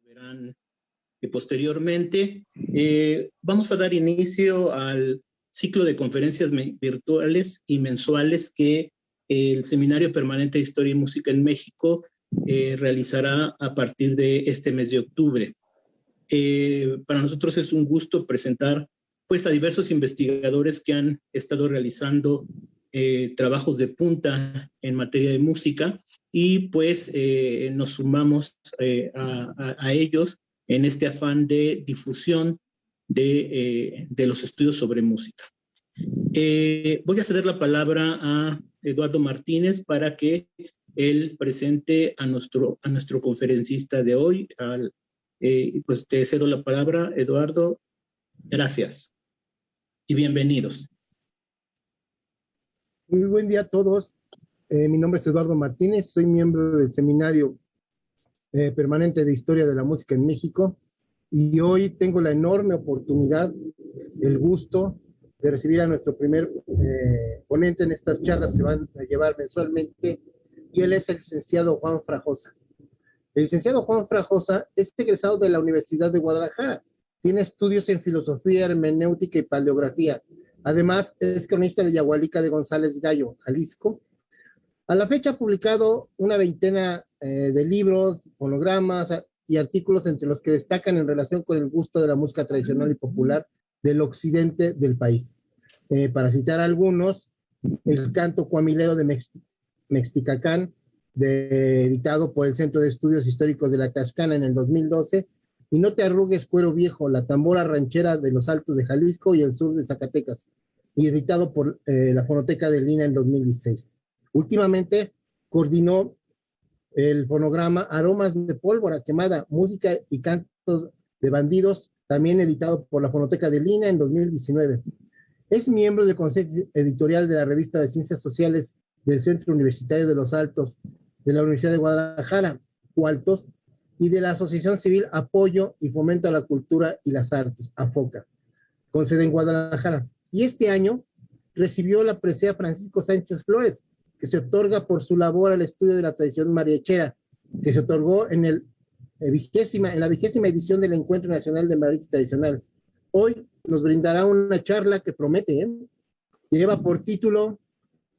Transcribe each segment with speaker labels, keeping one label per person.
Speaker 1: verán posteriormente. Vamos a dar inicio al ciclo de conferencias virtuales y mensuales que el Seminario Permanente de Historia y Música en México realizará a partir de este mes de octubre. Para nosotros es un gusto presentar pues, a diversos investigadores que han estado realizando trabajos de punta en materia de música y pues nos sumamos a ellos en este afán de difusión de los estudios sobre música. Voy a ceder la palabra a Eduardo Martínez para que él presente a nuestro conferencista de hoy. Pues te cedo la palabra, Eduardo. Gracias y bienvenidos.
Speaker 2: Muy buen día a todos. Mi nombre es Eduardo Martínez, soy miembro del Seminario Permanente de Historia de la Música en México y hoy tengo la enorme oportunidad, el gusto de recibir a nuestro primer ponente en estas charlas que se van a llevar mensualmente, y él es el licenciado Juan Frajosa. El licenciado Juan Frajosa es egresado de la Universidad de Guadalajara. Tiene estudios en filosofía, hermenéutica y paleografía. Además, es cronista de Yagualica de González Gallo, Jalisco. A la fecha ha publicado una veintena de libros, fonogramas y artículos, entre los que destacan en relación con el gusto de la música tradicional y popular del occidente del país. Para citar algunos, el canto cuamilero de Mexticacán, editado por el Centro de Estudios Históricos de la Cascana en el 2012, y No te arrugues cuero viejo, la tambora ranchera de los Altos de Jalisco y el sur de Zacatecas, y editado por la Fonoteca de Lina en 2016. Últimamente coordinó el fonograma Aromas de pólvora quemada, música y cantos de bandidos, también editado por la Fonoteca de Lina en 2019. Es miembro del Consejo Editorial de la Revista de Ciencias Sociales del Centro Universitario de los Altos de la Universidad de Guadalajara, UALTOS, y de la Asociación Civil Apoyo y Fomento a la Cultura y las Artes, AFOCA, con sede en Guadalajara. Y este año recibió la presea Francisco Sánchez Flores, que se otorga por su labor al estudio de la tradición mariachera, que se otorgó en la 20ª edición del Encuentro Nacional de Mariachi Tradicional. Hoy nos brindará una charla que promete, lleva por título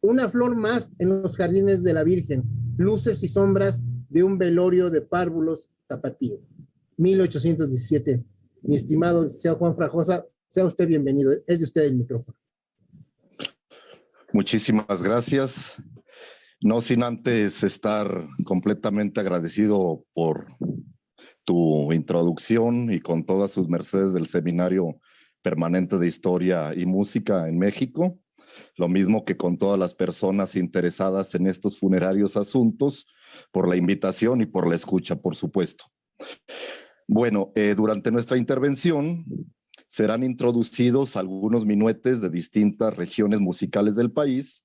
Speaker 2: Una flor más en los jardines de la Virgen, luces y sombras de un velorio de párvulos tapatío, 1817. Mi estimado licenciado Juan Frajosa, sea usted bienvenido. Es de usted el micrófono.
Speaker 3: Muchísimas gracias. No sin antes estar completamente agradecido por tu introducción y con todas sus mercedes del Seminario Permanente de Historia y Música en México, lo mismo que con todas las personas interesadas en estos funerarios asuntos, por la invitación y por la escucha, por supuesto. Bueno, durante nuestra intervención serán introducidos algunos minuetes de distintas regiones musicales del país,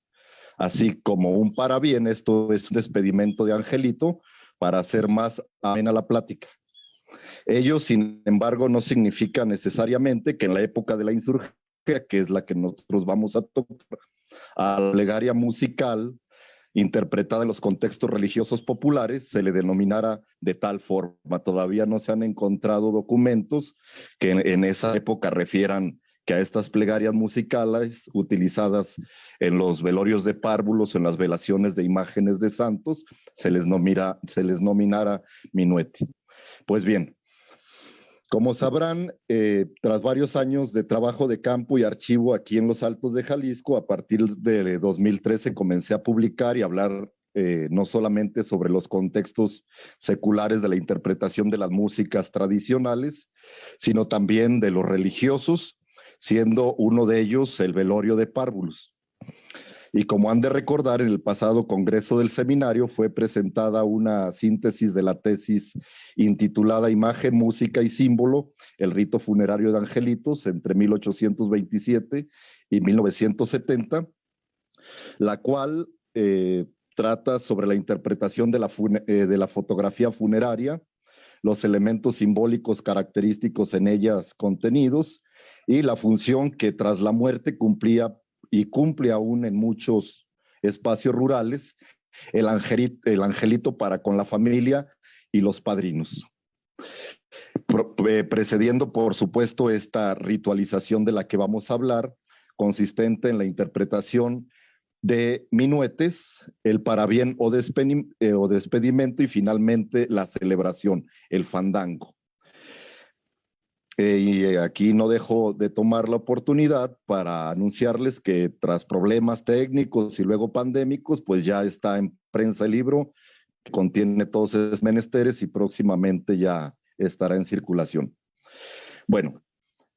Speaker 3: así como un parabién. Esto es un despedimento de Angelito para hacer más amena la plática. Ello, sin embargo, no significa necesariamente que en la época de la insurgencia, que es la que nosotros vamos a tocar, a la plegaria musical interpretada en los contextos religiosos populares se le denominara de tal forma. Todavía no se han encontrado documentos que en esa época refieran que a estas plegarias musicales utilizadas en los velorios de párvulos, en las velaciones de imágenes de santos, se les nominara minuete. Pues bien, como sabrán, tras varios años de trabajo de campo y archivo aquí en los Altos de Jalisco, a partir de 2013 comencé a publicar y hablar no solamente sobre los contextos seculares de la interpretación de las músicas tradicionales, sino también de los religiosos, siendo uno de ellos el velorio de párvulos. Y como han de recordar, en el pasado congreso del seminario fue presentada una síntesis de la tesis intitulada Imagen, Música y Símbolo, el rito funerario de Angelitos entre 1827 y 1970, la cual trata sobre la interpretación de la fotografía funeraria, los elementos simbólicos característicos en ellas contenidos y la función que tras la muerte cumplía y cumple aún en muchos espacios rurales el angelito para con la familia y los padrinos. precediendo, por supuesto, esta ritualización de la que vamos a hablar, consistente en la interpretación de minuetes, el parabién o despedimento y finalmente la celebración, el fandango. Y aquí no dejo de tomar la oportunidad para anunciarles que tras problemas técnicos y luego pandémicos, pues ya está en prensa el libro, que contiene todos esos menesteres y próximamente ya estará en circulación. Bueno,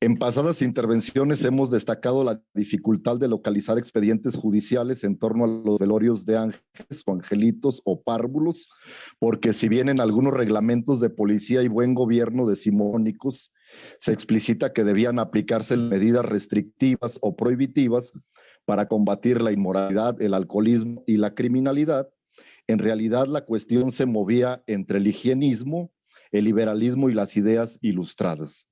Speaker 3: en pasadas intervenciones hemos destacado la dificultad de localizar expedientes judiciales en torno a los velorios de ángeles o angelitos o párvulos, porque si bien en algunos reglamentos de policía y buen gobierno decimonónicos se explicita que debían aplicarse medidas restrictivas o prohibitivas para combatir la inmoralidad, el alcoholismo y la criminalidad, en realidad la cuestión se movía entre el higienismo, el liberalismo y las ideas ilustradas.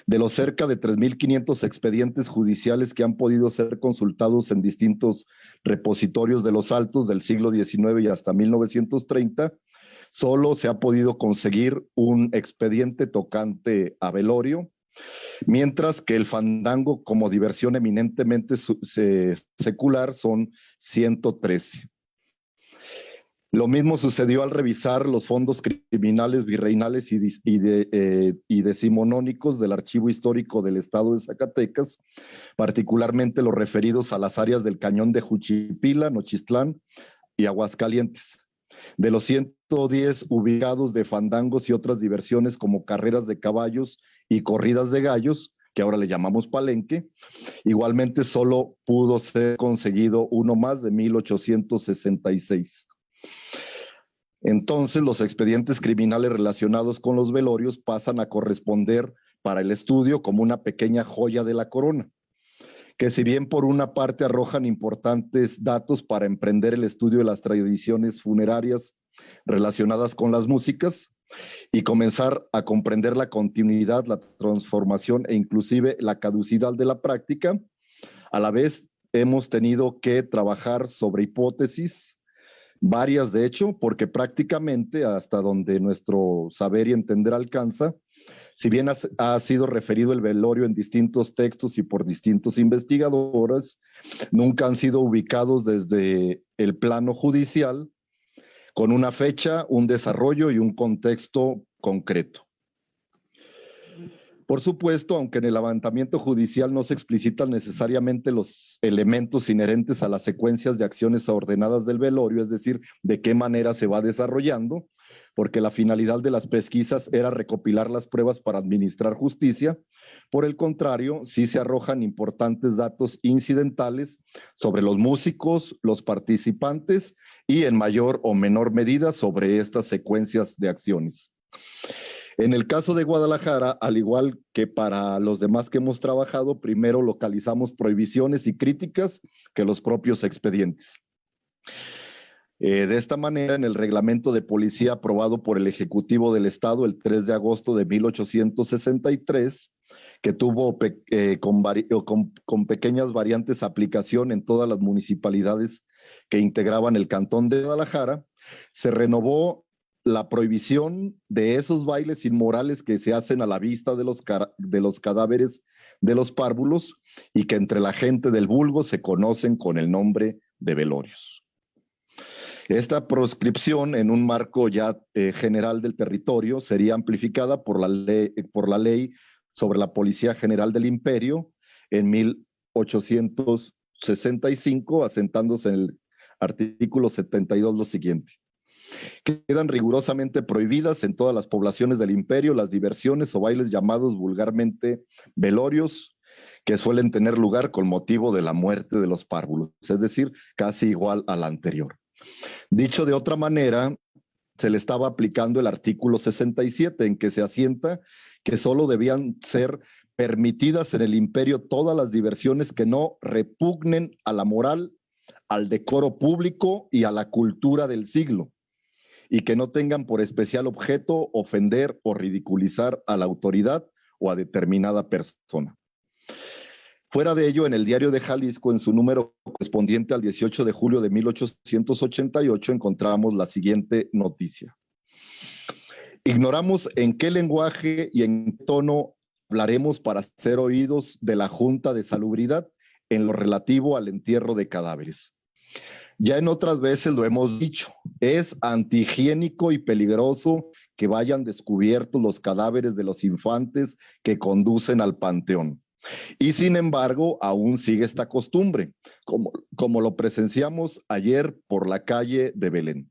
Speaker 3: De los cerca de 3.500 expedientes judiciales que han podido ser consultados en distintos repositorios de los altos del siglo XIX y hasta 1930, solo se ha podido conseguir un expediente tocante a velorio, mientras que el fandango como diversión eminentemente secular son 113. Lo mismo sucedió al revisar los fondos criminales virreinales y decimonónicos del Archivo Histórico del Estado de Zacatecas, particularmente los referidos a las áreas del Cañón de Juchipila, Nochistlán y Aguascalientes. De los 110 ubicados de fandangos y otras diversiones como carreras de caballos y corridas de gallos, que ahora le llamamos palenque, igualmente solo pudo ser conseguido uno más de 1866. Entonces, los expedientes criminales relacionados con los velorios pasan a corresponder para el estudio como una pequeña joya de la corona, que si bien por una parte arrojan importantes datos para emprender el estudio de las tradiciones funerarias relacionadas con las músicas y comenzar a comprender la continuidad, la transformación e inclusive la caducidad de la práctica, a la vez hemos tenido que trabajar sobre hipótesis, varias de hecho, porque prácticamente hasta donde nuestro saber y entender alcanza, si bien ha sido referido el velorio en distintos textos y por distintos investigadores, nunca han sido ubicados desde el plano judicial con una fecha, un desarrollo y un contexto concreto. Por supuesto, aunque en el levantamiento judicial no se explicitan necesariamente los elementos inherentes a las secuencias de acciones ordenadas del velorio, es decir, de qué manera se va desarrollando, porque la finalidad de las pesquisas era recopilar las pruebas para administrar justicia. Por el contrario, sí se arrojan importantes datos incidentales sobre los músicos, los participantes y en mayor o menor medida sobre estas secuencias de acciones. En el caso de Guadalajara, al igual que para los demás que hemos trabajado, primero localizamos prohibiciones y críticas que los propios expedientes. De esta manera, en el reglamento de policía aprobado por el Ejecutivo del Estado el 3 de agosto de 1863, que tuvo con pequeñas variantes aplicación en todas las municipalidades que integraban el Cantón de Guadalajara, se renovó la prohibición de esos bailes inmorales que se hacen a la vista de los cadáveres de los párvulos y que entre la gente del vulgo se conocen con el nombre de velorios. Esta proscripción en un marco ya general del territorio sería amplificada por la ley sobre la Policía General del Imperio en 1865, asentándose en el artículo 72 lo siguiente. Quedan rigurosamente prohibidas en todas las poblaciones del imperio las diversiones o bailes llamados vulgarmente velorios, que suelen tener lugar con motivo de la muerte de los párvulos, es decir, casi igual a la anterior. Dicho de otra manera, se le estaba aplicando el artículo 67, en que se asienta que solo debían ser permitidas en el imperio todas las diversiones que no repugnen a la moral, al decoro público y a la cultura del siglo, y que no tengan por especial objeto ofender o ridiculizar a la autoridad o a determinada persona. Fuera de ello, en el Diario de Jalisco, en su número correspondiente al 18 de julio de 1888, encontramos la siguiente noticia. Ignoramos en qué lenguaje y en qué tono hablaremos para ser oídos de la Junta de Salubridad en lo relativo al entierro de cadáveres. Ya en otras veces lo hemos dicho, es antihigiénico y peligroso que vayan descubiertos los cadáveres de los infantes que conducen al panteón. Y sin embargo, aún sigue esta costumbre, como lo presenciamos ayer por la calle de Belén.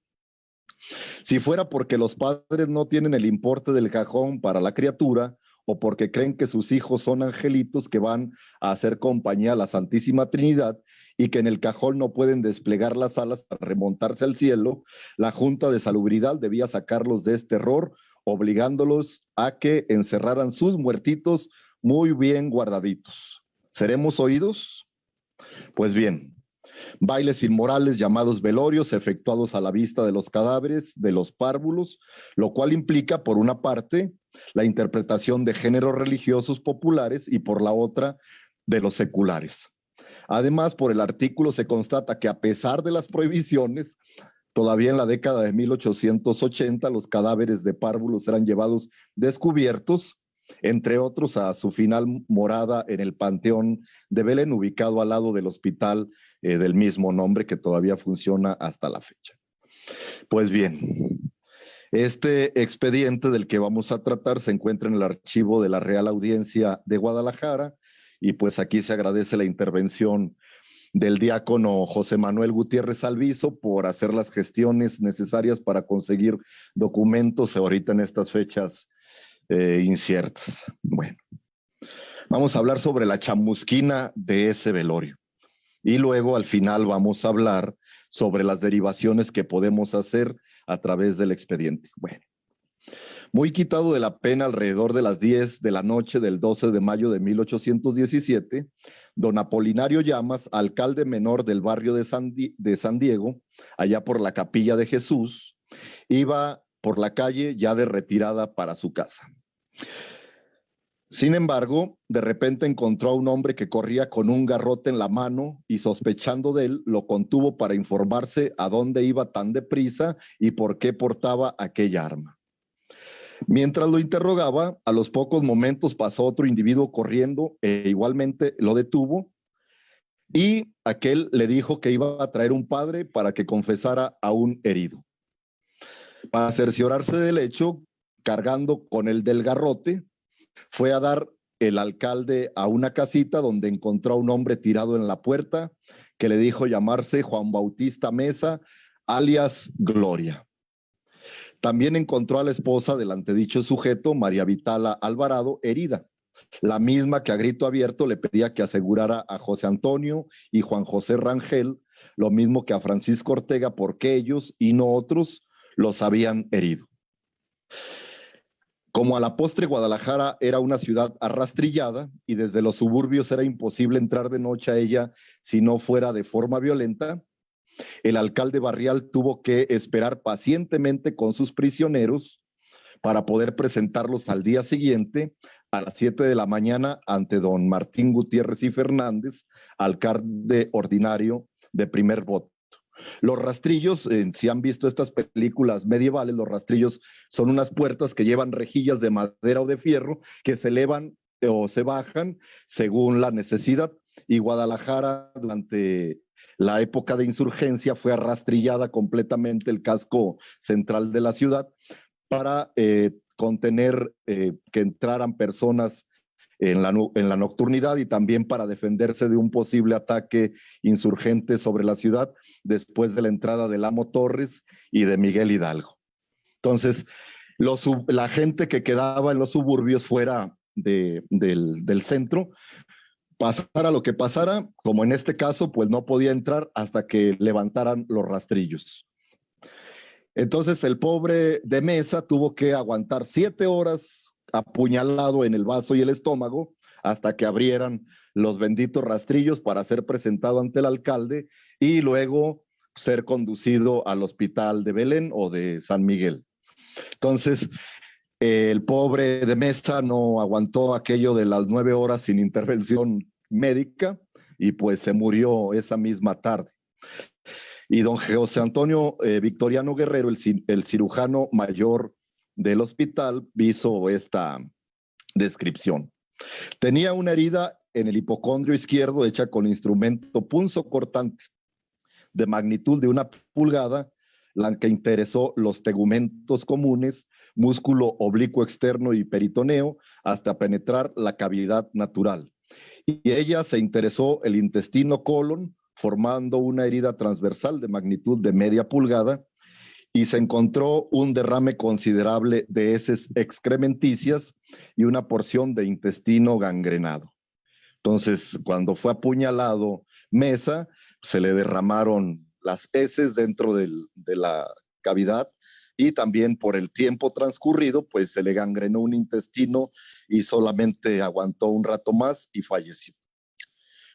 Speaker 3: Si fuera porque los padres no tienen el importe del cajón para la criatura, o porque creen que sus hijos son angelitos que van a hacer compañía a la Santísima Trinidad y que en el cajón no pueden desplegar las alas para remontarse al cielo, la Junta de Salubridad debía sacarlos de este error, obligándolos a que encerraran sus muertitos muy bien guardaditos. ¿Seremos oídos? Pues bien, bailes inmorales llamados velorios efectuados a la vista de los cadáveres de los párvulos, lo cual implica, por una parte, la interpretación de géneros religiosos populares y por la otra, de los seculares. Además, por el artículo se constata que a pesar de las prohibiciones, todavía en la década de 1880 los cadáveres de párvulos eran llevados descubiertos, entre otros a su final morada en el Panteón de Belén, ubicado al lado del hospital del mismo nombre que todavía funciona hasta la fecha. Pues bien, este expediente del que vamos a tratar se encuentra en el archivo de la Real Audiencia de Guadalajara y pues aquí se agradece la intervención del diácono José Manuel Gutiérrez Alviso por hacer las gestiones necesarias para conseguir documentos ahorita en estas fechas inciertas. Bueno, vamos a hablar sobre la chamusquina de ese velorio y luego al final vamos a hablar sobre las derivaciones que podemos hacer a través del expediente. Bueno, muy quitado de la pena alrededor de las 10 de la noche del 12 de mayo de 1817, don Apolinario Llamas, alcalde menor del barrio de San Diego, allá por la Capilla de Jesús, iba por la calle ya de retirada para su casa. Sin embargo, de repente encontró a un hombre que corría con un garrote en la mano y sospechando de él, lo contuvo para informarse a dónde iba tan deprisa y por qué portaba aquella arma. Mientras lo interrogaba, a los pocos momentos pasó otro individuo corriendo e igualmente lo detuvo y aquel le dijo que iba a traer un padre para que confesara a un herido. Para cerciorarse del hecho, cargando con el del garrote, fue a dar el alcalde a una casita donde encontró a un hombre tirado en la puerta que le dijo llamarse Juan Bautista Mesa, alias Gloria. También encontró a la esposa del antedicho sujeto, María Vitala Alvarado, herida, la misma que a grito abierto le pedía que asegurara a José Antonio y Juan José Rangel, lo mismo que a Francisco Ortega, porque ellos y no otros los habían herido. Como a la postre Guadalajara era una ciudad arrastrillada y desde los suburbios era imposible entrar de noche a ella si no fuera de forma violenta, el alcalde barrial tuvo que esperar pacientemente con sus prisioneros para poder presentarlos al día siguiente a las 7 de la mañana ante don Martín Gutiérrez y Fernández, alcalde ordinario de primer voto. Los rastrillos, si han visto estas películas medievales, los rastrillos son unas puertas que llevan rejillas de madera o de fierro que se elevan o se bajan según la necesidad. Y Guadalajara, durante la época de insurgencia, fue arrastrillada completamente el casco central de la ciudad para contener que entraran personas en la nocturnidad y también para defenderse de un posible ataque insurgente sobre la ciudad después de la entrada del Amo Torres y de Miguel Hidalgo. Entonces, la gente que quedaba en los suburbios fuera del centro, pasara lo que pasara, como en este caso, pues no podía entrar hasta que levantaran los rastrillos. Entonces, el pobre de Mesa tuvo que aguantar 7 horas apuñalado en el vaso y el estómago hasta que abrieran los benditos rastrillos para ser presentado ante el alcalde y luego ser conducido al hospital de Belén o de San Miguel. Entonces, el pobre de Mesa no aguantó aquello de las 9 horas sin intervención médica y pues se murió esa misma tarde. Y don José Antonio Victoriano Guerrero, el cirujano mayor del hospital hizo esta descripción. Tenía una herida en el hipocondrio izquierdo hecha con instrumento punzocortante de magnitud de 1 pulgada, la que interesó los tegumentos comunes, músculo oblicuo externo y peritoneo, hasta penetrar la cavidad natural. Y ella se interesó el intestino colon, formando una herida transversal de magnitud de media pulgada, y se encontró un derrame considerable de heces excrementicias y una porción de intestino gangrenado. Entonces, cuando fue apuñalado Mesa, se le derramaron las heces dentro de la cavidad, y también por el tiempo transcurrido, pues se le gangrenó un intestino y solamente aguantó un rato más y falleció.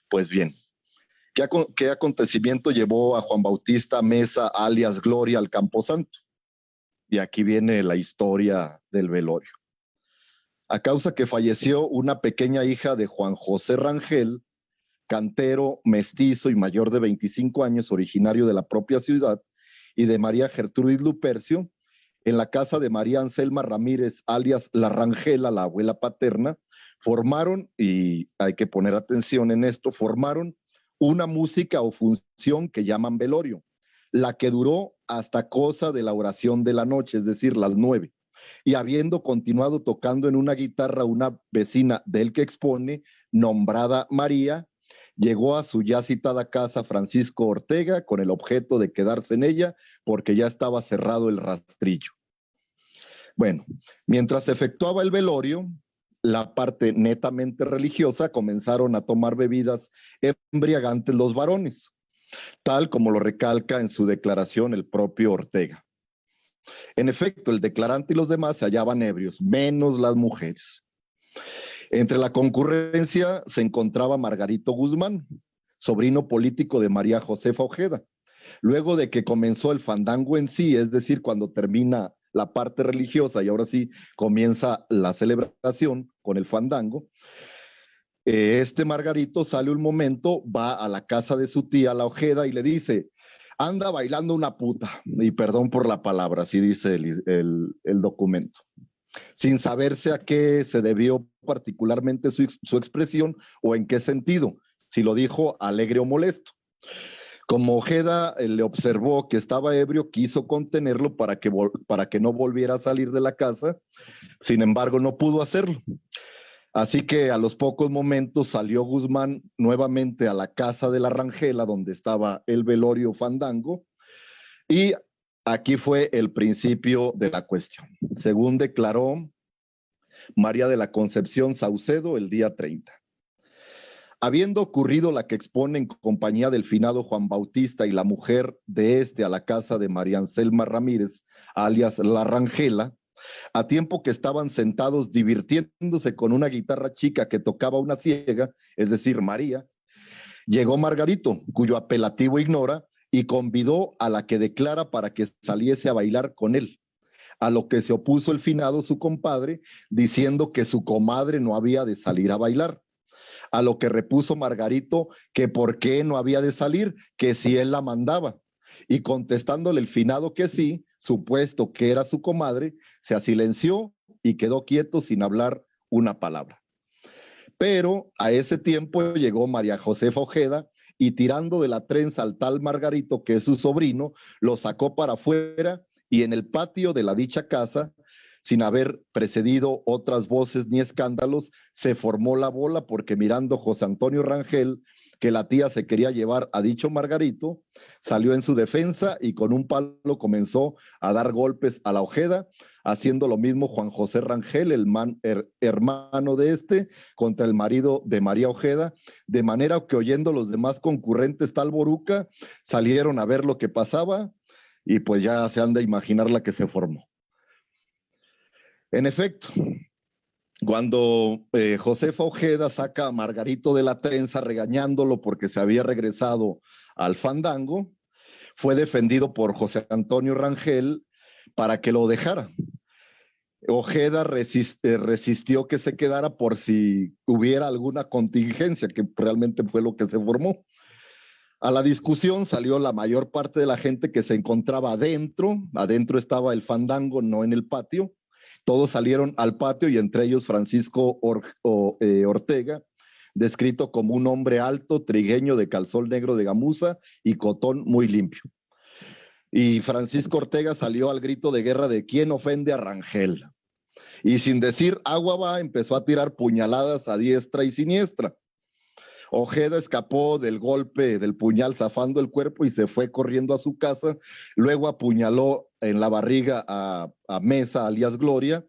Speaker 3: Pues bien, ¿qué acontecimiento llevó a Juan Bautista Mesa, alias Gloria, al Camposanto? Y aquí viene la historia del velorio. A causa que falleció una pequeña hija de Juan José Rangel, cantero, mestizo y mayor de 25 años, originario de la propia ciudad, y de María Gertrudis Lupercio, en la casa de María Anselma Ramírez, alias La Rangela, la abuela paterna, formaron, y hay que poner atención en esto, formaron una música o función que llaman velorio, la que duró hasta cosa de la oración de la noche, es decir, las 9. Y habiendo continuado tocando en una guitarra una vecina del que expone, nombrada María, llegó a su ya citada casa Francisco Ortega con el objeto de quedarse en ella porque ya estaba cerrado el rastrillo. Bueno, mientras se efectuaba el velorio, la parte netamente religiosa, comenzaron a tomar bebidas embriagantes los varones, tal como lo recalca en su declaración el propio Ortega. En efecto, el declarante y los demás se hallaban ebrios, menos las mujeres. Entre la concurrencia se encontraba Margarito Guzmán, sobrino político de María Josefa Ojeda. Luego de que comenzó el fandango en sí, es decir, cuando termina la parte religiosa y ahora sí comienza la celebración con el fandango, este Margarito sale un momento, va a la casa de su tía, la Ojeda, y le dice: anda bailando una puta, y perdón por la palabra, así dice el documento, sin saberse a qué se debió particularmente su expresión o en qué sentido, si lo dijo alegre o molesto. Como Ojeda le observó que estaba ebrio, quiso contenerlo para que no volviera a salir de la casa, sin embargo no pudo hacerlo. Así que a los pocos momentos salió Guzmán nuevamente a la casa de la Rangela, donde estaba el velorio fandango, y aquí fue el principio de la cuestión. Según declaró María de la Concepción Saucedo el día 30. Habiendo ocurrido la que expone en compañía del finado Juan Bautista y la mujer de este a la casa de María Anselma Ramírez, alias La Rangela, a tiempo que estaban sentados divirtiéndose con una guitarra chica que tocaba una ciega, es decir, María, llegó Margarito, cuyo apelativo ignora, y convidó a la que declara para que saliese a bailar con él, a lo que se opuso el finado su compadre, diciendo que su comadre no había de salir a bailar. A lo que repuso Margarito que por qué no había de salir, que si él la mandaba. Y contestándole el finado que sí, supuesto que era su comadre, se asilenció y quedó quieto sin hablar una palabra. Pero a ese tiempo llegó María Josefa Ojeda y tirando de la trenza al tal Margarito, que es su sobrino, lo sacó para afuera y en el patio de la dicha casa, sin haber precedido otras voces ni escándalos, se formó la bola porque mirando José Antonio Rangel que la tía se quería llevar a dicho Margarito, salió en su defensa y con un palo comenzó a dar golpes a la Ojeda, haciendo lo mismo Juan José Rangel, el hermano de este, contra el marido de María Ojeda, de manera que oyendo los demás concurrentes tal boruca, salieron a ver lo que pasaba y pues ya se han de imaginar la que se formó. En efecto, cuando Josefa Ojeda saca a Margarito de la trenza regañándolo porque se había regresado al fandango, fue defendido por José Antonio Rangel para que lo dejara. Ojeda resistió que se quedara por si hubiera alguna contingencia, que realmente fue lo que se formó. A la discusión salió la mayor parte de la gente que se encontraba adentro. Adentro estaba el fandango, no en el patio. Todos salieron al patio y entre ellos Francisco Ortega, descrito como un hombre alto, trigueño, de calzón negro de gamuza y cotón muy limpio. Y Francisco Ortega salió al grito de guerra de ¿quién ofende a Rangel? Y sin decir agua va, empezó a tirar puñaladas a diestra y siniestra. Ojeda escapó del golpe del puñal zafando el cuerpo y se fue corriendo a su casa. Luego apuñaló en la barriga a Mesa, alias Gloria,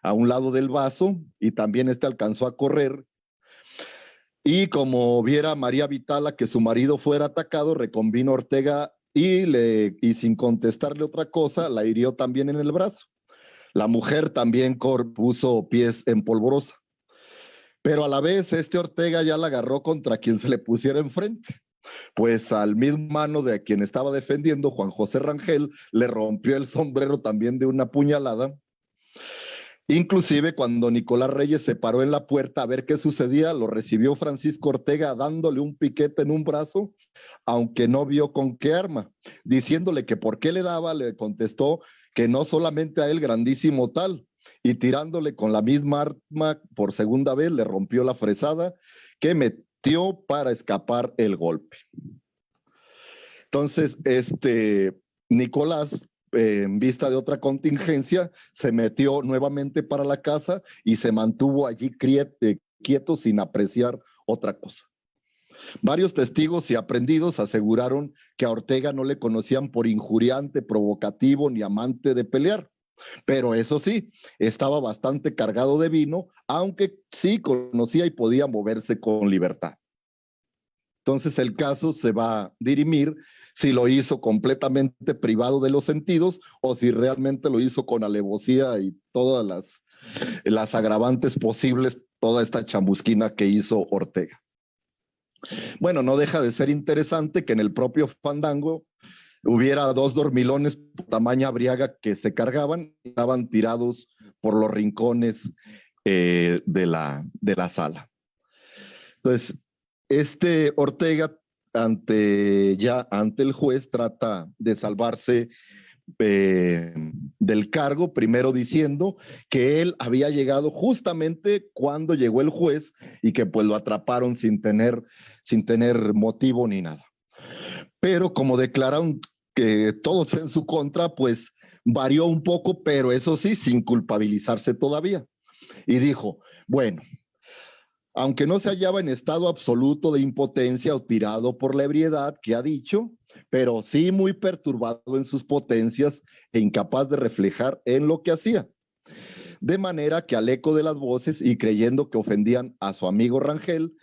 Speaker 3: a un lado del vaso, y también alcanzó a correr. Y como viera María Vitala que su marido fuera atacado, reconvino Ortega y sin contestarle otra cosa, la hirió también en el brazo. La mujer también puso pies en polvorosa. Pero a la vez Ortega ya la agarró contra quien se le pusiera enfrente. Pues al mismo mano de quien estaba defendiendo, Juan José Rangel, le rompió el sombrero también de una puñalada. Inclusive cuando Nicolás Reyes se paró en la puerta a ver qué sucedía, lo recibió Francisco Ortega dándole un piquete en un brazo, aunque no vio con qué arma. Diciéndole que por qué le daba, le contestó que no solamente a él, grandísimo tal, y tirándole con la misma arma por segunda vez le rompió la fresada que metió para escapar el golpe. Entonces, Nicolás, en vista de otra contingencia, se metió nuevamente para la casa y se mantuvo allí quieto sin apreciar otra cosa. Varios testigos y aprendidos aseguraron que a Ortega no le conocían por injuriante, provocativo ni amante de pelear. Pero eso sí, estaba bastante cargado de vino, aunque sí conocía y podía moverse con libertad. Entonces el caso se va a dirimir si lo hizo completamente privado de los sentidos o si realmente lo hizo con alevosía y todas las agravantes posibles, toda esta chamusquina que hizo Ortega. Bueno, no deja de ser interesante que en el propio fandango hubiera 2 dormilones por tamaña briaga que se cargaban y estaban tirados por los rincones de la sala. Entonces, Ortega ante el juez trata de salvarse del cargo, primero diciendo que él había llegado justamente cuando llegó el juez y que pues lo atraparon sin tener motivo ni nada. Pero como declararon que todos en su contra, pues varió un poco, pero eso sí, sin culpabilizarse todavía. Y dijo, bueno, aunque no se hallaba en estado absoluto de impotencia o tirado por la ebriedad que ha dicho, pero sí muy perturbado en sus potencias e incapaz de reflejar en lo que hacía. De manera que al eco de las voces y creyendo que ofendían a su amigo Rangel,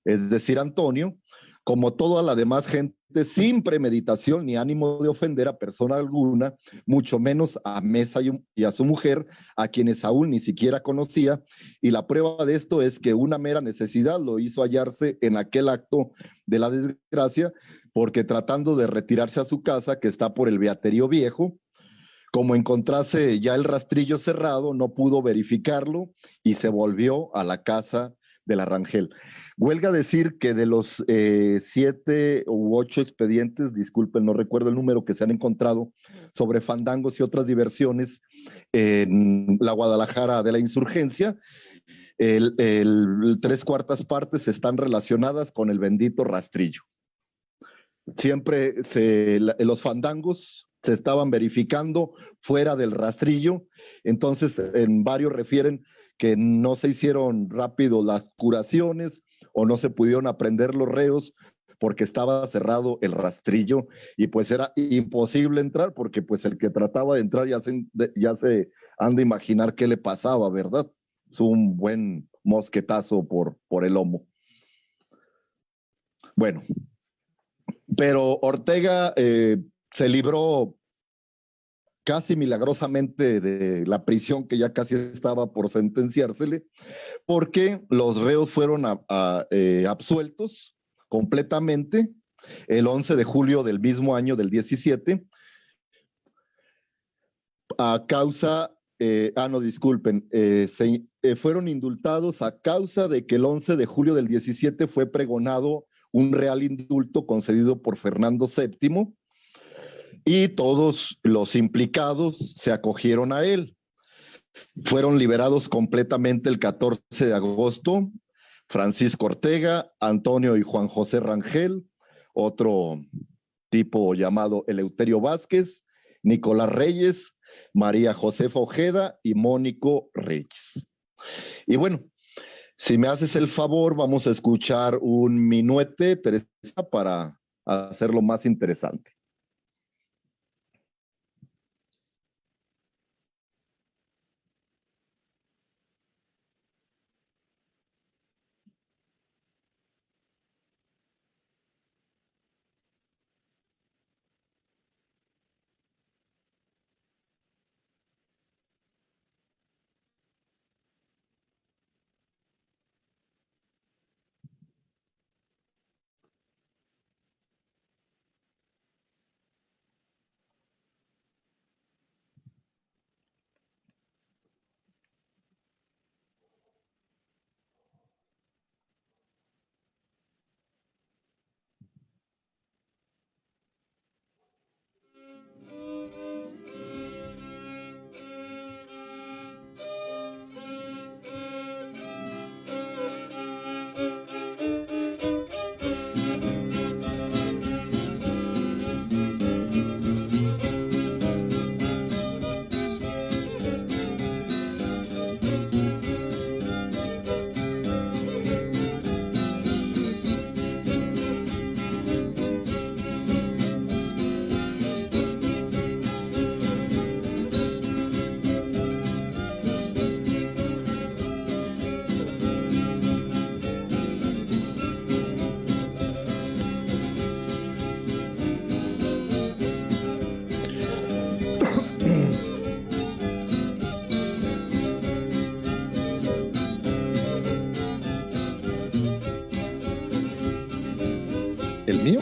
Speaker 3: es decir, Antonio, como toda la demás gente, sin premeditación ni ánimo de ofender a persona alguna, mucho menos a Mesa y a su mujer, a quienes aún ni siquiera conocía, y la prueba de esto es que una mera necesidad lo hizo hallarse en aquel acto de la desgracia, porque tratando de retirarse a su casa, que está por el Beaterio Viejo, como encontrase ya el rastrillo cerrado, no pudo verificarlo y se volvió a la casa de la Rangel. Huelga decir que de los 7 u 8 expedientes, disculpen, no recuerdo el número, que se han encontrado sobre fandangos y otras diversiones en la Guadalajara de la Insurgencia, 3/4 partes están relacionadas con el bendito rastrillo. Siempre los fandangos se estaban verificando fuera del rastrillo, entonces en varios refieren que no se hicieron rápido las curaciones o no se pudieron aprender los reos porque estaba cerrado el rastrillo y pues era imposible entrar porque pues el que trataba de entrar ya se han de imaginar qué le pasaba, ¿verdad? Es un buen mosquetazo por el lomo. Bueno, pero Ortega se libró casi milagrosamente de la prisión que ya casi estaba por sentenciársele, porque los reos fueron absueltos completamente el 11 de julio del mismo año del 17, a causa, fueron indultados a causa de que el 11 de julio del 17 fue pregonado un real indulto concedido por Fernando VII, y todos los implicados se acogieron a él. Fueron liberados completamente el 14 de agosto Francisco Ortega, Antonio y Juan José Rangel, otro tipo llamado Eleuterio Vázquez, Nicolás Reyes, María Josefa Ojeda y Mónico Reyes. Y bueno, si me haces el favor, vamos a escuchar un minuete, Teresa, para hacerlo más interesante. ¿El mío?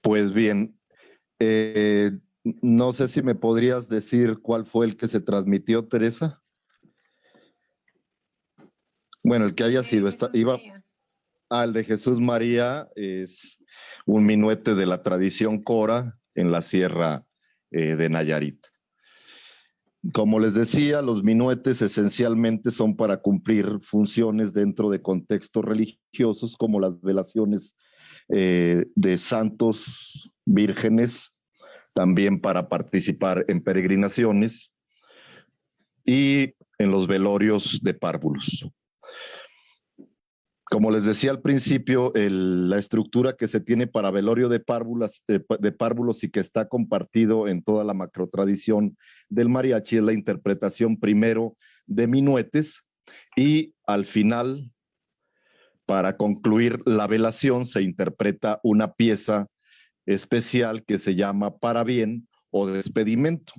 Speaker 3: Pues bien, no sé si me podrías decir cuál fue el que se transmitió, Teresa. Bueno, el que haya sido, el de Jesús María es un minuete de la tradición cora en la Sierra de Nayarit. Como les decía, los minuetes esencialmente son para cumplir funciones dentro de contextos religiosos como las velaciones de santos vírgenes, también para participar en peregrinaciones y en los velorios de párvulos. Como les decía al principio, la estructura que se tiene para velorio de párvulos y que está compartido en toda la macrotradición del mariachi es la interpretación primero de minuetes y al final, para concluir la velación, se interpreta una pieza especial que se llama Parabién o Despedimento.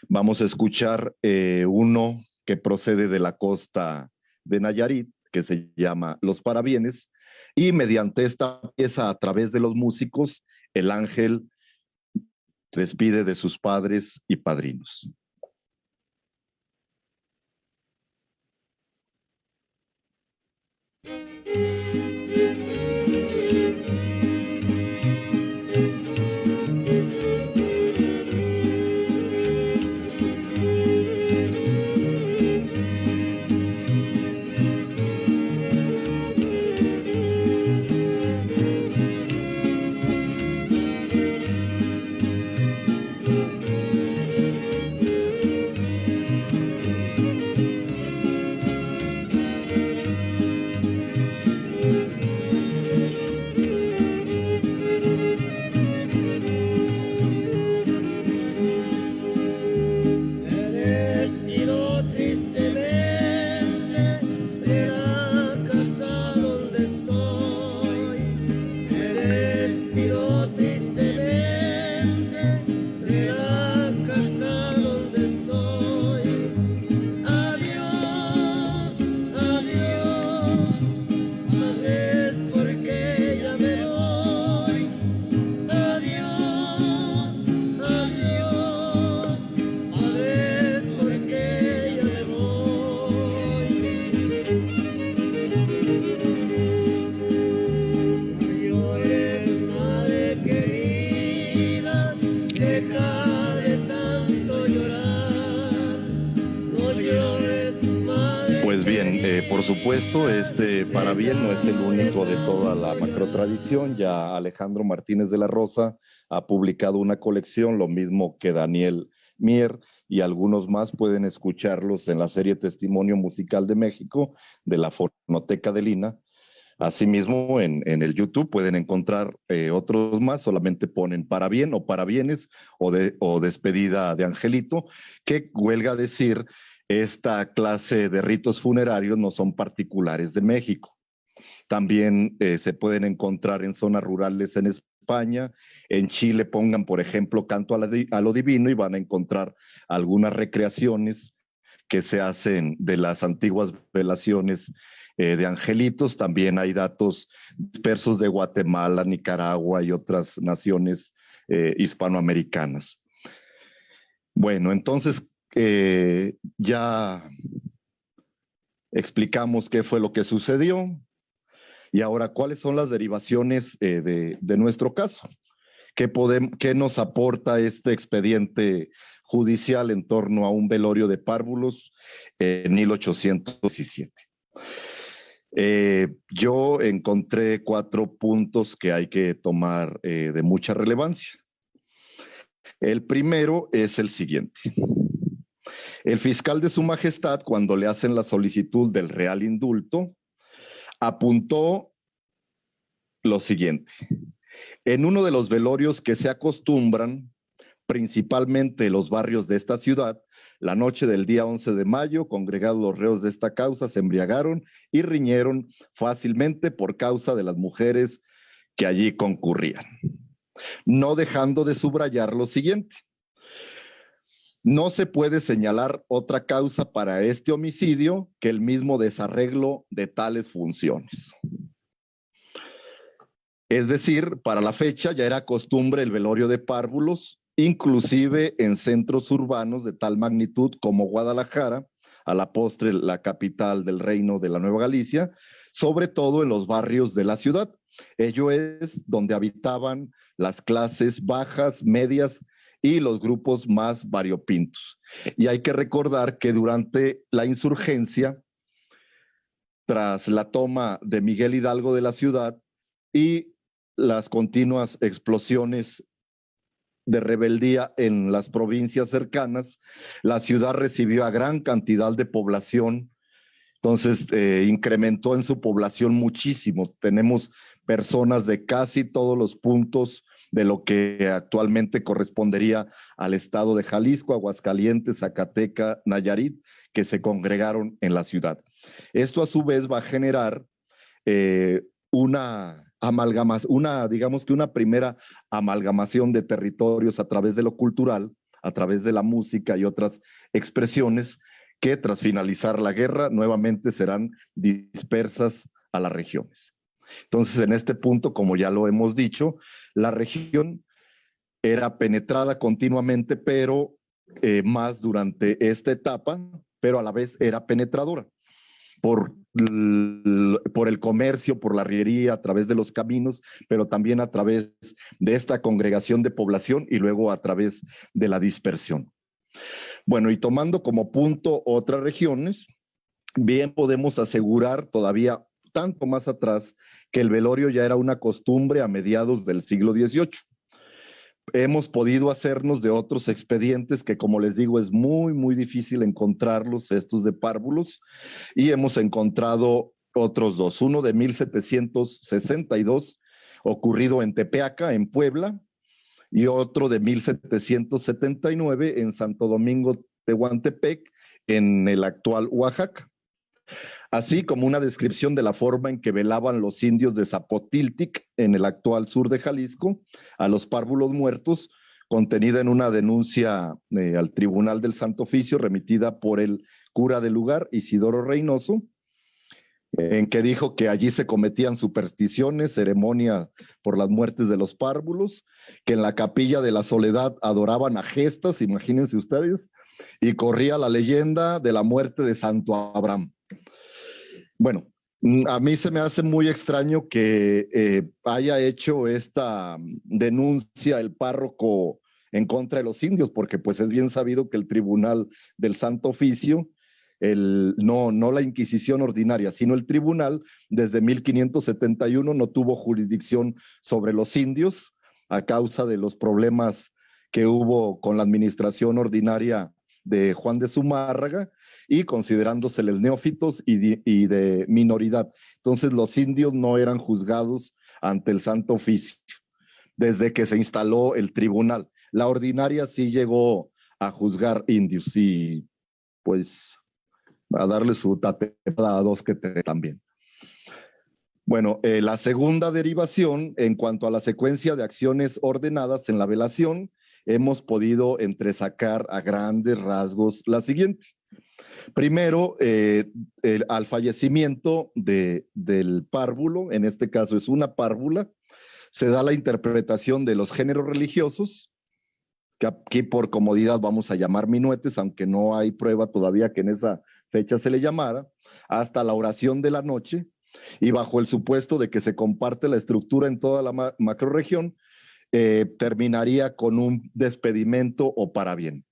Speaker 3: Vamos a escuchar uno que procede de la costa de Nayarit, que se llama Los Parabienes, y mediante esta pieza, a través de los músicos, el ángel se despide de sus padres y padrinos. por supuesto, este Parabién no es el único de toda la macrotradición. Ya Alejandro Martínez de la Rosa ha publicado una colección, lo mismo que Daniel Mier, y algunos más pueden escucharlos en la serie Testimonio Musical de México de la Fonoteca de Lina. Asimismo, en el YouTube pueden encontrar otros más, solamente ponen Parabién o Parabienes o Despedida de Angelito, que huelga decir, esta clase de ritos funerarios no son particulares de México. También se pueden encontrar en zonas rurales en España. En Chile pongan, por ejemplo, Canto a lo Divino y van a encontrar algunas recreaciones que se hacen de las antiguas velaciones de angelitos. También hay datos dispersos de Guatemala, Nicaragua y otras naciones hispanoamericanas. Bueno, entonces ya explicamos qué fue lo que sucedió y ahora cuáles son las derivaciones de nuestro caso. ¿Qué nos aporta este expediente judicial en torno a un velorio de párvulos en 1817? Yo encontré 4 puntos que hay que tomar de mucha relevancia. El primero es el siguiente. El fiscal de Su Majestad, cuando le hacen la solicitud del real indulto, apuntó lo siguiente. En uno de los velorios que se acostumbran, principalmente en los barrios de esta ciudad, la noche del día 11 de mayo, congregados los reos de esta causa, se embriagaron y riñeron fácilmente por causa de las mujeres que allí concurrían. No dejando de subrayar lo siguiente. No se puede señalar otra causa para este homicidio que el mismo desarreglo de tales funciones. Es decir, para la fecha ya era costumbre el velorio de párvulos, inclusive en centros urbanos de tal magnitud como Guadalajara, a la postre la capital del reino de la Nueva Galicia, sobre todo en los barrios de la ciudad. Ello es donde habitaban las clases bajas, medias y los grupos más variopintos. Y hay que recordar que durante la insurgencia, tras la toma de Miguel Hidalgo de la ciudad y las continuas explosiones de rebeldía en las provincias cercanas, la ciudad recibió a gran cantidad de población. Entonces, incrementó en su población muchísimo. Tenemos personas de casi todos los puntos de lo que actualmente correspondería al estado de Jalisco, Aguascalientes, Zacatecas, Nayarit, que se congregaron en la ciudad. Esto a su vez va a generar digamos que una primera amalgamación de territorios a través de lo cultural, a través de la música y otras expresiones que tras finalizar la guerra nuevamente serán dispersas a las regiones. Entonces, en este punto, como ya lo hemos dicho, la región era penetrada continuamente, pero más durante esta etapa, pero a la vez era penetradora por el comercio, por la arriería, a través de los caminos, pero también a través de esta congregación de población y luego a través de la dispersión. Bueno, y tomando como punto otras regiones, bien podemos asegurar todavía tanto más atrás que el velorio ya era una costumbre a mediados del siglo XVIII. Hemos podido hacernos de otros expedientes que, como les digo, es muy, muy difícil encontrarlos, estos de párvulos, y hemos encontrado otros 2. Uno de 1762, ocurrido en Tepeaca, en Puebla, y otro de 1779 en Santo Domingo Tehuantepec, en el actual Oaxaca. Así como una descripción de la forma en que velaban los indios de Zapotiltic, en el actual sur de Jalisco, a los párvulos muertos, contenida en una denuncia al Tribunal del Santo Oficio remitida por el cura del lugar, Isidoro Reynoso, en que dijo que allí se cometían supersticiones, ceremonia por las muertes de los párvulos, que en la capilla de la Soledad adoraban a gestas, imagínense ustedes, y corría la leyenda de la muerte de Santo Abraham. Bueno, a mí se me hace muy extraño que haya hecho esta denuncia el párroco en contra de los indios, porque pues es bien sabido que el Tribunal del Santo Oficio no la Inquisición ordinaria, sino el tribunal, desde 1571 no tuvo jurisdicción sobre los indios a causa de los problemas que hubo con la administración ordinaria de Juan de Zumárraga y considerándoseles neófitos y de minoridad. Entonces los indios no eran juzgados ante el Santo Oficio desde que se instaló el tribunal. La ordinaria sí llegó a juzgar indios y pues a darle su tapeada a dos que tres también. Bueno, la segunda derivación en cuanto a la secuencia de acciones ordenadas en la velación, hemos podido entresacar a grandes rasgos la siguiente. Primero, al fallecimiento del párvulo, en este caso es una párvula, se da la interpretación de los géneros religiosos, que aquí por comodidad vamos a llamar minuetes, aunque no hay prueba todavía que en esa fecha se le llamara, hasta la oración de la noche, y bajo el supuesto de que se comparte la estructura en toda la macrorregión, terminaría con un despedimento o parabién.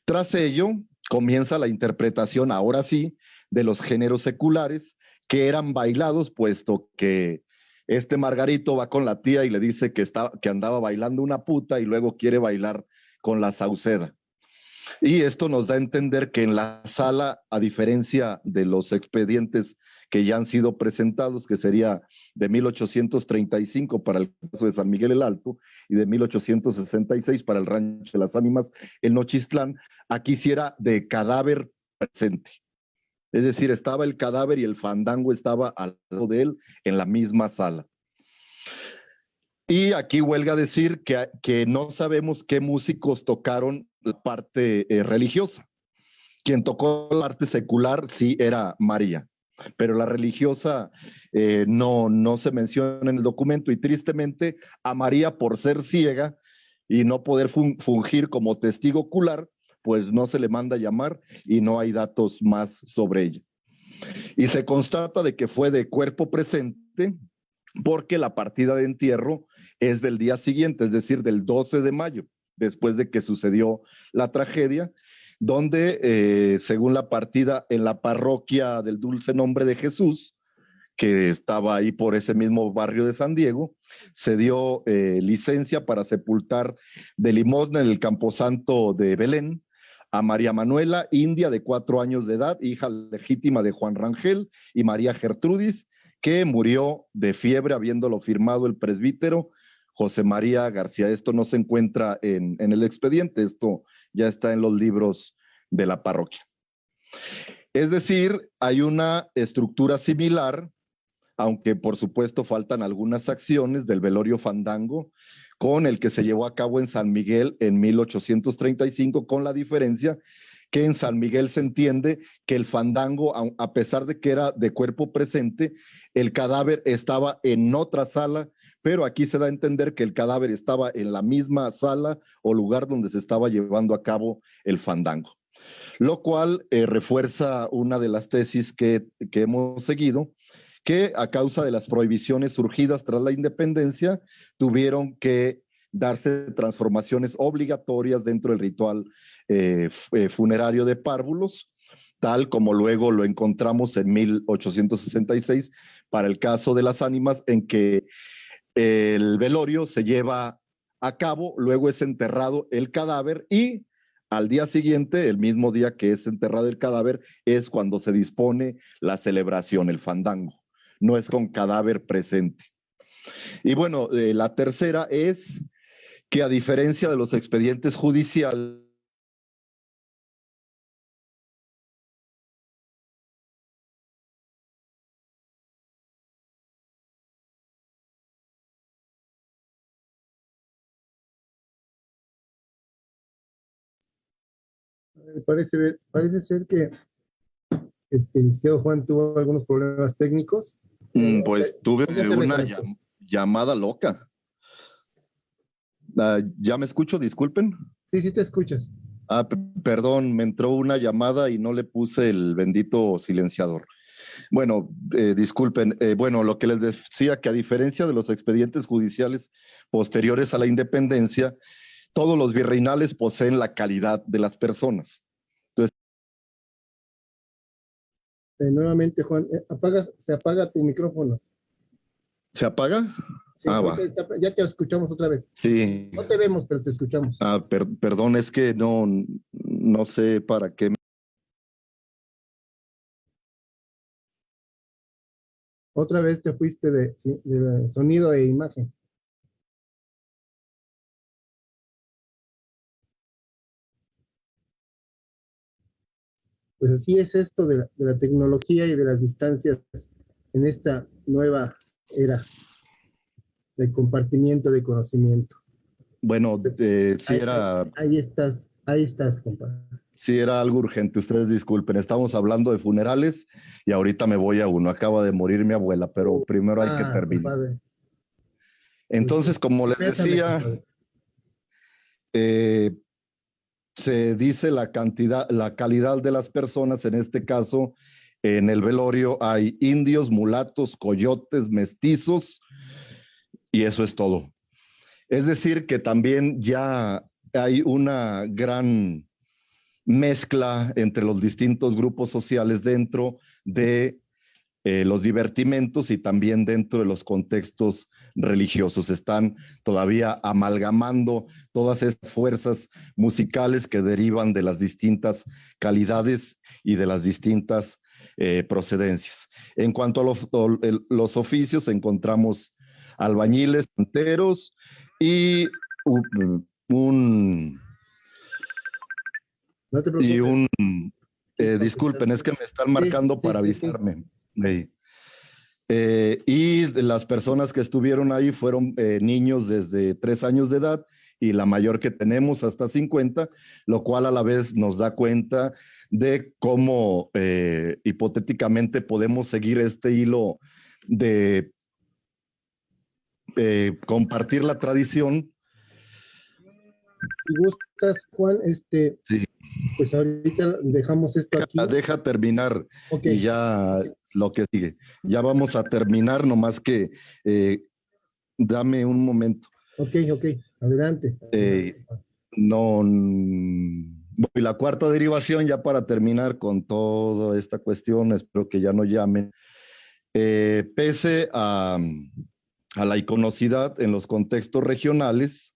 Speaker 3: Tras ello, comienza la interpretación, ahora sí, de los géneros seculares que eran bailados, puesto que este Margarito va con la tía y le dice que andaba bailando una puta y luego quiere bailar con la Sauceda. Y esto nos da a entender que en la sala, a diferencia de los expedientes que ya han sido presentados, que sería de 1835 para el caso de San Miguel el Alto y de 1866 para el Rancho de las Ánimas en Nochistlán, aquí sí era de cadáver presente. Es decir, estaba el cadáver y el fandango estaba al lado de él en la misma sala. Y aquí huelga decir que no sabemos qué músicos tocaron la parte religiosa. Quien tocó la parte secular sí era María, pero la religiosa no se menciona en el documento y tristemente a María, por ser ciega y no poder fungir como testigo ocular, pues no se le manda llamar y no hay datos más sobre ella. Y se constata de que fue de cuerpo presente porque la partida de entierro es del día siguiente, es decir, del 12 de mayo, después de que sucedió la tragedia, donde según la partida en la parroquia del Dulce Nombre de Jesús, que estaba ahí por ese mismo barrio de San Diego, se dio licencia para sepultar de limosna en el Camposanto de Belén a María Manuela, india de 4 años de edad, hija legítima de Juan Rangel, y María Gertrudis, que murió de fiebre habiéndolo firmado el presbítero José María García. Esto no se encuentra en el expediente, esto ya está en los libros de la parroquia. Es decir, hay una estructura similar, aunque por supuesto faltan algunas acciones del velorio fandango con el que se llevó a cabo en San Miguel en 1835, con la diferencia que en San Miguel se entiende que el fandango, a pesar de que era de cuerpo presente, el cadáver estaba en otra sala, pero aquí se da a entender que el cadáver estaba en la misma sala o lugar donde se estaba llevando a cabo el fandango. Lo cual refuerza una de las tesis que hemos seguido, que a causa de las prohibiciones surgidas tras la independencia, tuvieron que darse transformaciones obligatorias dentro del ritual funerario de párvulos, tal como luego lo encontramos en 1866 para el caso de las ánimas, en que el velorio se lleva a cabo, luego es enterrado el cadáver y al día siguiente, el mismo día que es enterrado el cadáver, es cuando se dispone la celebración, el fandango. No es con cadáver presente. Y bueno, la tercera es que a diferencia de los expedientes judiciales,
Speaker 2: parece ser que el licenciado Juan tuvo algunos problemas técnicos.
Speaker 3: pues tuve una llamada loca. ¿Ya me escucho? Disculpen.
Speaker 2: Sí, te escuchas.
Speaker 3: Perdón, me entró una llamada y no le puse el bendito silenciador. Bueno, disculpen. Bueno, lo que les decía, que a diferencia de los expedientes judiciales posteriores a la independencia, todos los virreinales poseen la calidad de las personas.
Speaker 2: Nuevamente, Juan, se apaga tu micrófono.
Speaker 3: ¿Se apaga?
Speaker 2: Sí,
Speaker 3: Va.
Speaker 2: ya te escuchamos otra vez.
Speaker 3: Sí.
Speaker 2: No te vemos, pero te escuchamos.
Speaker 3: Perdón, es que no sé para qué.
Speaker 2: Otra vez te fuiste de sonido e imagen. Pues así es esto de la tecnología y de las distancias en esta nueva era de compartimiento de conocimiento.
Speaker 3: Bueno, sí
Speaker 2: Ahí estás, compadre.
Speaker 3: sí era algo urgente, ustedes disculpen, estamos hablando de funerales y ahorita me voy a uno, acaba de morir mi abuela, pero primero hay que terminar.
Speaker 2: Compadre.
Speaker 3: Entonces, como les
Speaker 2: Pésame,
Speaker 3: decía,
Speaker 2: compadre.
Speaker 3: se dice la cantidad, la calidad de las personas, en este caso, en el velorio hay indios, mulatos, coyotes, mestizos, y eso es todo. Es decir, que también ya hay una gran mezcla entre los distintos grupos sociales dentro de los divertimentos y también dentro de los contextos religiosos. Están todavía amalgamando todas esas fuerzas musicales que derivan de las distintas calidades y de las distintas procedencias. En cuanto a los oficios, encontramos albañiles, canteros y
Speaker 2: No te preocupes.
Speaker 3: y un disculpen, es que me están marcando para avisarme. Sí. Y las personas que estuvieron ahí fueron niños desde 3 años de edad y la mayor que tenemos hasta 50, lo cual a la vez nos da cuenta de cómo hipotéticamente podemos seguir este hilo de compartir la tradición.
Speaker 2: Si gustas, Juan,
Speaker 3: Sí.
Speaker 2: pues ahorita dejamos esto aquí.
Speaker 3: Deja terminar
Speaker 2: Okay.
Speaker 3: Y ya lo que sigue. Ya vamos a terminar, nomás que dame un momento.
Speaker 2: Ok, adelante.
Speaker 3: Y la cuarta derivación, ya para terminar con toda esta cuestión, espero que ya no llamen. Pese a la iconocidad en los contextos regionales,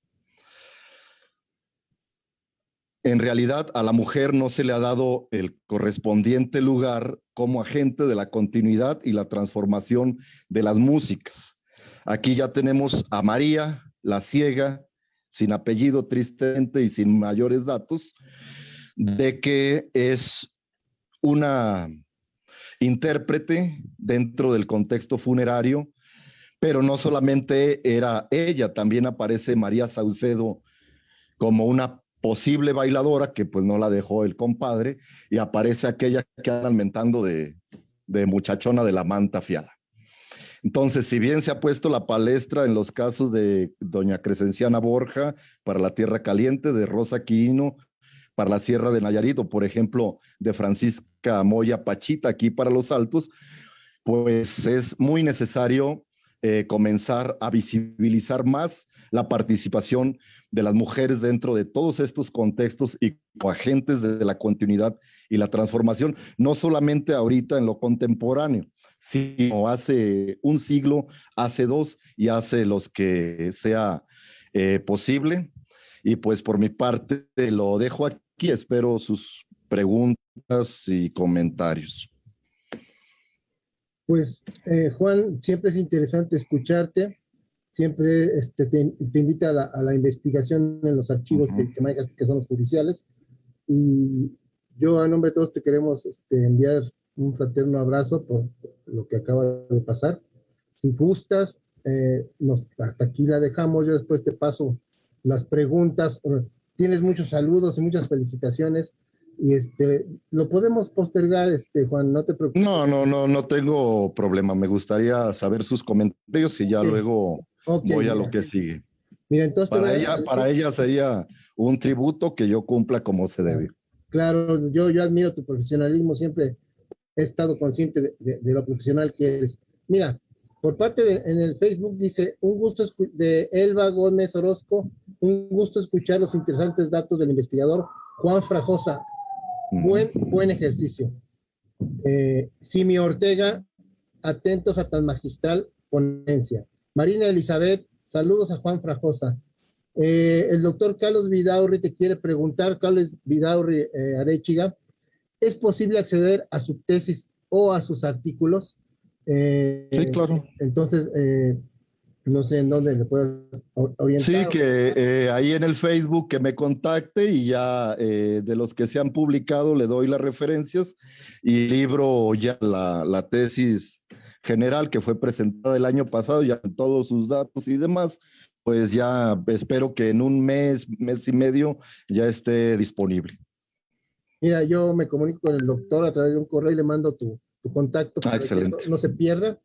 Speaker 3: en realidad a la mujer no se le ha dado el correspondiente lugar como agente de la continuidad y la transformación de las músicas. Aquí ya tenemos a María, la ciega, sin apellido tristemente y sin mayores datos, de que es una intérprete dentro del contexto funerario, pero no solamente era ella, también aparece María Saucedo como una posible bailadora que pues no la dejó el compadre y aparece aquella que andan mentando de muchachona de la manta fiada. Entonces, si bien se ha puesto la palestra en los casos de doña Crescenciana Borja para la Tierra Caliente, de Rosa Quirino para la Sierra de Nayarit, o por ejemplo de Francisca Moya Pachita aquí para los Altos, pues es muy necesario comenzar a visibilizar más la participación de las mujeres dentro de todos estos contextos y agentes de la continuidad y la transformación, no solamente ahorita en lo contemporáneo, sino hace un siglo, hace 2 y hace los que sea posible. Y pues por mi parte lo dejo aquí, espero sus preguntas y comentarios.
Speaker 2: Pues, Juan, siempre es interesante escucharte, siempre te invita a la investigación en los archivos que manejas, que son los judiciales, y yo a nombre de todos te queremos enviar un fraterno abrazo por lo que acaba de pasar. Si gustas, hasta aquí la dejamos, yo después te paso las preguntas, tienes muchos saludos y muchas felicitaciones, y lo podemos postergar, Juan, no te preocupes.
Speaker 3: No tengo problema. Me gustaría saber sus comentarios y ya luego voy a lo que sigue.
Speaker 2: Mira, entonces
Speaker 3: para ella sería un tributo que yo cumpla como se debe.
Speaker 2: Claro, yo admiro tu profesionalismo, siempre he estado consciente de lo profesional que eres. Mira, por parte en el Facebook dice, un gusto de Elba Gómez Orozco, un gusto escuchar los interesantes datos del investigador Juan Frajosa. Buen ejercicio. Simi Ortega, atentos a tan magistral ponencia. Marina Elizabeth, saludos a Juan Frajosa. El doctor Carlos Vidaurri te quiere preguntar, Carlos Vidaurri Arechiga, ¿es posible acceder a su tesis o a sus artículos?
Speaker 3: Sí, claro.
Speaker 2: Entonces, no sé en dónde le puedas orientar.
Speaker 3: Sí, que ahí en el Facebook que me contacte y ya de los que se han publicado le doy las referencias y libro ya la tesis general que fue presentada el año pasado, ya con todos sus datos y demás, pues ya espero que en un mes, mes y medio ya esté disponible.
Speaker 2: Mira, yo me comunico con el doctor a través de un correo y le mando tu contacto para que no se pierda.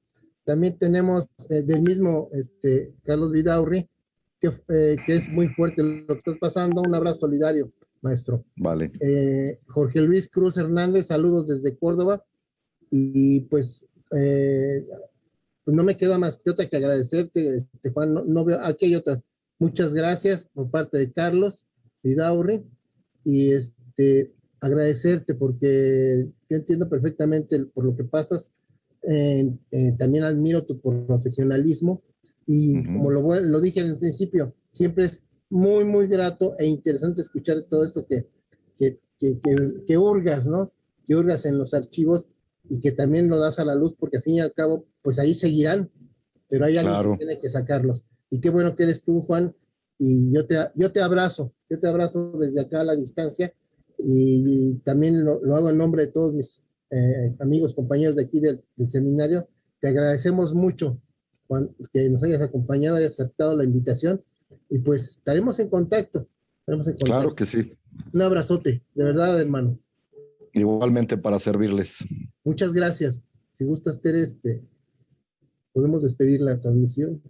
Speaker 2: También tenemos del mismo Carlos Vidaurri, que es muy fuerte lo que estás pasando. Un abrazo solidario, maestro.
Speaker 3: Vale.
Speaker 2: Jorge Luis Cruz Hernández, saludos desde Córdoba. Y pues no me queda más que otra que agradecerte, Juan. No veo, aquí hay otra. Muchas gracias por parte de Carlos Vidaurri. Y agradecerte porque yo entiendo perfectamente por lo que pasas. También admiro tu profesionalismo y como lo dije en el principio, siempre es muy, muy grato e interesante escuchar todo esto que hurgas, ¿no? Que hurgas en los archivos y que también lo das a la luz porque al fin y al cabo, pues ahí seguirán, pero hay alguien que tiene que sacarlos. Y qué bueno que eres tú, Juan, y yo te abrazo desde acá a la distancia y también lo hago en nombre de todos mis amigos, compañeros de aquí del seminario. Te agradecemos mucho, Juan, que nos hayas acompañado, hayas aceptado la invitación y pues estaremos en contacto.
Speaker 3: Claro que sí.
Speaker 2: Un abrazote, de verdad, hermano.
Speaker 3: Igualmente para servirles.
Speaker 2: Muchas gracias. Si gustas, Tere, podemos despedir la transmisión.